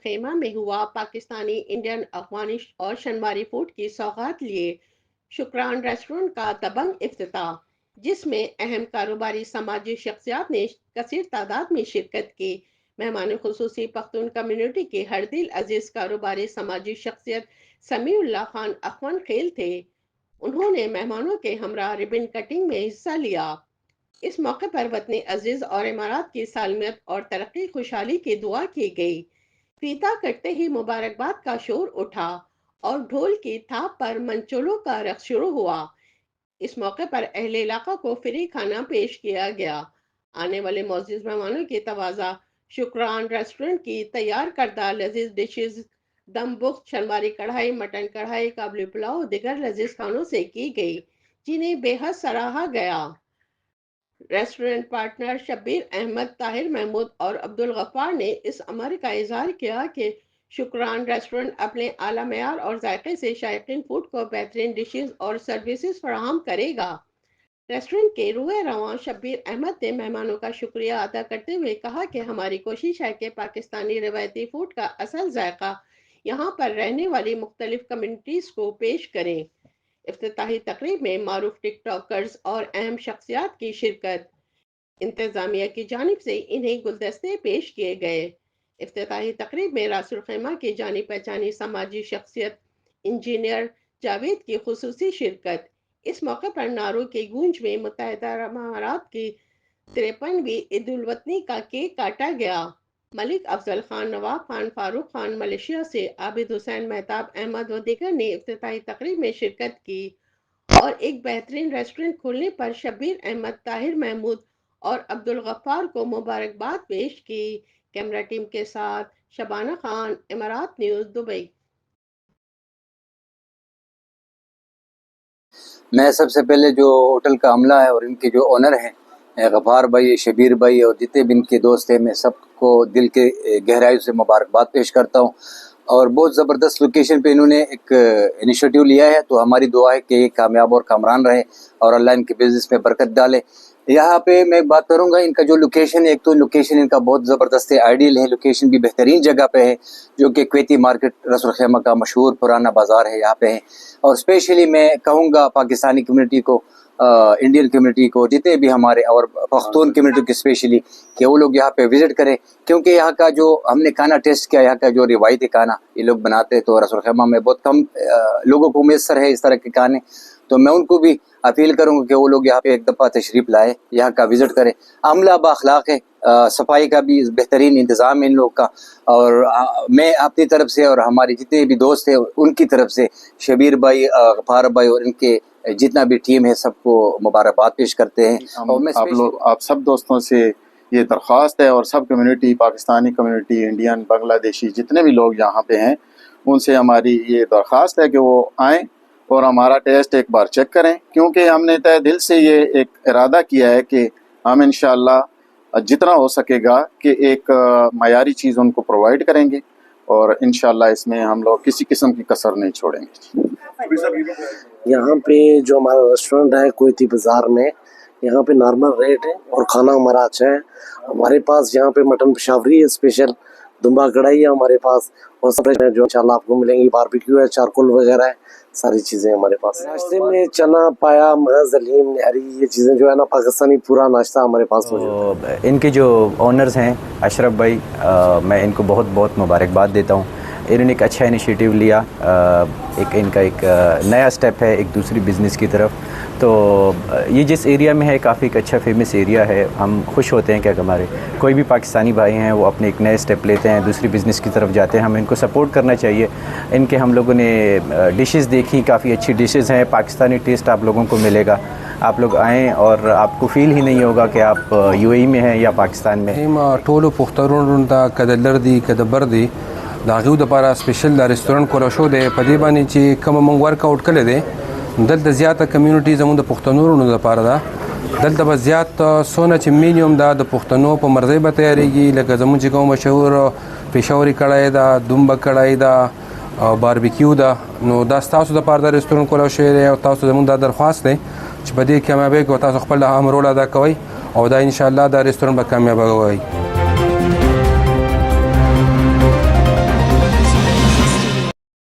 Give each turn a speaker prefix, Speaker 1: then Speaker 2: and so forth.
Speaker 1: Al Khaimah میں ہوا Pakistani, Indian, Afghani اور شنواری فوڈ کی سوغات لیے شکران ریسٹورنٹ کا دبنگ افتتاح، جس میں اہم کاروباری سماجی شخصیات نے کثیر تعداد میں شرکت کی۔ مہمان خصوصی پختون کمیونٹی کے ہر دل عزیز کاروباری سماجی شخصیت سمیع اللہ خان اخوان خیل تھے۔ انہوں نے مہمانوں کے ہمراہ ربن کٹنگ میں حصہ لیا۔ اس موقع پر وطن عزیز اور امارات کی سالمیت اور ترقی خوشحالی کی دعا کی گئی۔ فیتا کٹتے ہی مبارکباد کا شور اٹھا اور ڈھول کی تھاپ پر منچولوں کا رقص شروع ہوا۔ اس موقع پر اہل علاقہ کو فری کھانا پیش کیا گیا۔ آنے والے معزز مہمانوں کی تواضع شکران ریسٹورنٹ کی تیار کردہ لذیذ ڈشز، دم بخت، شنواری کڑھائی، مٹن کڑھائی، قابلی پلاؤ، دیگر لذیذ کھانوں سے کی گئی، جنہیں بے حد سراہا گیا۔ ریسٹورنٹ پارٹنر شبیر احمد، طاہر محمود اور عبدالغفار نے اس امر کا اظہار کیا کہ شکران ریسٹورنٹ اپنے اعلیٰ معیار اور ذائقے سے شائقین فوڈ کو بہترین ڈشز اور سروسز فراہم کرے گا۔ ریسٹورنٹ کے روح رواں شبیر احمد نے مہمانوں کا شکریہ ادا کرتے ہوئے کہا کہ ہماری کوشش ہے کہ پاکستانی روایتی فوڈ کا اصل ذائقہ یہاں پر رہنے والی مختلف کمیونٹیز کو پیش کریں۔ افتتاحی تقریب میں معروف ٹک ٹاکرز اور اہم شخصیات کی شرکت۔ انتظامیہ کی جانب سے انہیں گلدستے پیش کیے گئے۔ افتتاحی تقریب میں راس الخیمہ کی جانی پہچانی سماجی شخصیت انجینئر جاوید کی خصوصی شرکت۔ اس موقع پر نعروں کی گونج میں متحدہ عرب امارات کی 53ویں عید الوطنی کا کیک کاٹا گیا۔ ملک افضل خان، نواب خان، فاروق خان، ملیشیا سے عابد حسین، مہتاب احمد و دیگر نے افتتاحی تقریب میں شرکت کی اور ایک بہترین ریسٹورنٹ کھولنے پر شبیر احمد، طاہر محمود اور عبدالغفار کو مبارکباد پیش کی۔ کیمرہ ٹیم کے ساتھ شبانہ خان، امارات نیوز، دبئی۔
Speaker 2: میں سب سے پہلے جو ہوٹل کا عملہ ہے اور ان کے جو اونر ہیں غفار بھائی، شبیر بھائی اور جتنے بھی ان کے دوست ہیں، میں سب کو دل کے گہرائی سے مبارکباد پیش کرتا ہوں۔ اور بہت زبردست لوکیشن پہ انہوں نے ایک انیشیٹو لیا ہے، تو ہماری دعا ہے کہ یہ کامیاب اور کامران رہے اور اللہ ان کے بزنس میں برکت ڈالے۔ یہاں پہ میں بات کروں گا ان کا جو لوکیشن ہے، ایک تو لوکیشن ان کا بہت زبردست ہے، آئیڈیل ہے، لوکیشن بھی بہترین جگہ پہ ہے، جو کہ کویتی مارکیٹ راس الخیمہ کا مشہور پرانا بازار ہے، یہاں پہ ہے۔ اور اسپیشلی میں کہوں گا پاکستانی کمیونٹی کو، انڈین کمیونٹی کو، جتنے بھی ہمارے اور پختون کمیونٹی کو اسپیشلی، کہ وہ لوگ یہاں پہ وزٹ کریں، کیونکہ یہاں کا جو ہم نے کھانا ٹیسٹ کیا، یہاں کا جو روایتی کھانا یہ لوگ بناتے ہیں، تو راس الخیمہ میں بہت کم لوگوں کو میسر ہے اس طرح کے کھانے۔ تو میں ان کو بھی اپیل کروں گا کہ وہ لوگ یہاں پہ ایک دفعہ تشریف لائے، یہاں کا وزٹ کریں۔ عملہ بااخلاق ہے، صفائی کا بھی بہترین انتظام ہے ان لوگ کا، اور میں اپنی طرف سے اور ہمارے جتنے بھی دوست ہیں ان کی طرف سے شبیر بھائی، غفار بھائی اور ان کے جتنا بھی ٹیم ہے سب کو مبارکباد پیش کرتے ہیں۔ اور میں
Speaker 3: آپ سب دوستوں سے یہ درخواست ہے، اور سب کمیونٹی، پاکستانی کمیونٹی، انڈین، بنگلہ دیشی جتنے بھی لوگ یہاں پہ ہیں، ان سے ہماری یہ درخواست ہے کہ وہ آئیں اور ہمارا ٹیسٹ ایک بار چیک کریں، کیونکہ ہم نے تہ دل سے یہ ایک ارادہ کیا ہے کہ ہم انشاءاللہ جتنا ہو سکے گا کہ ایک معیاری چیز ان کو پرووائڈ کریں گے، اور انشاءاللہ اس میں ہم لوگ کسی قسم کی کسر نہیں چھوڑیں گے۔
Speaker 4: یہاں پہ جو ہمارا ریسٹورنٹ ہے کویتی بازار میں، یہاں پہ نارمل ریٹ ہے اور کھانا ہمارا اچھا ہے۔ ہمارے پاس یہاں پہ مٹن پشاوری ہے اسپیشل، دمبا کڑھائی ہے ہمارے پاس، اور سب جو انشاءاللہ آپ کو ملیں گی، باربیکیو ہے، چارکول وغیرہ ہے، ساری چیزیں ہمارے پاس۔ ناشتے میں چنا، پایا، مغز، حلیم، نہری، یہ چیزیں جو ہے نا پاکستانی پورا ناشتہ ہمارے پاس موجود ہے۔
Speaker 5: ان کے جو اونرز ہیں اشرف بھائی، میں ان کو بہت بہت مبارکباد دیتا ہوں۔ انہوں نے ایک اچھا انیشیٹو لیا، ان کا ایک نیا سٹیپ ہے ایک دوسری بزنس کی طرف۔ تو یہ جس ایریا میں ہے کافی ایک اچھا فیمس ایریا ہے، ہم خوش ہوتے ہیں کہ ہمارے کوئی بھی پاکستانی بھائی ہیں وہ اپنے ایک نئے سٹیپ لیتے ہیں، دوسری بزنس کی طرف جاتے ہیں، ہمیں ان کو سپورٹ کرنا چاہیے۔ ان کے ہم لوگوں نے ڈشز دیکھی، کافی اچھی ڈشز ہیں، پاکستانی ٹیسٹ آپ لوگوں کو ملے گا۔ آپ لوگ آئیں اور آپ کو فیل ہی نہیں ہوگا کہ آپ یو اے ای میں ہیں یا پاکستان میں۔
Speaker 6: ټولو پښتورونو ته که د لر دي که د بر دي د هغوی دپاره سپیشل دا رسټورنټ کولی شو دی، په دې باندې چې کومه موږ ورک آوټ کړی دی، دلته زیاته کمیونټي زموږ د پښتنو دپاره ده۔ دلته به زیات څونه چې مینیمم دا د پښتنو په مرضۍ به تیارېږي، لکه زموږ چې کوم مشهور پېښوري کړای ده، دومبه کړای ده او باربیکیو ده، نو دا ستاسو دپاره دا رسټورنټ کولی شوی دی، او تاسو زموږ دا درخواست دی چې په دې کامیابۍ کې تاسو خپل اهم رول ادا کوئ، او دا انشاءالله دا رسټورنټ به کامیابه کوئ۔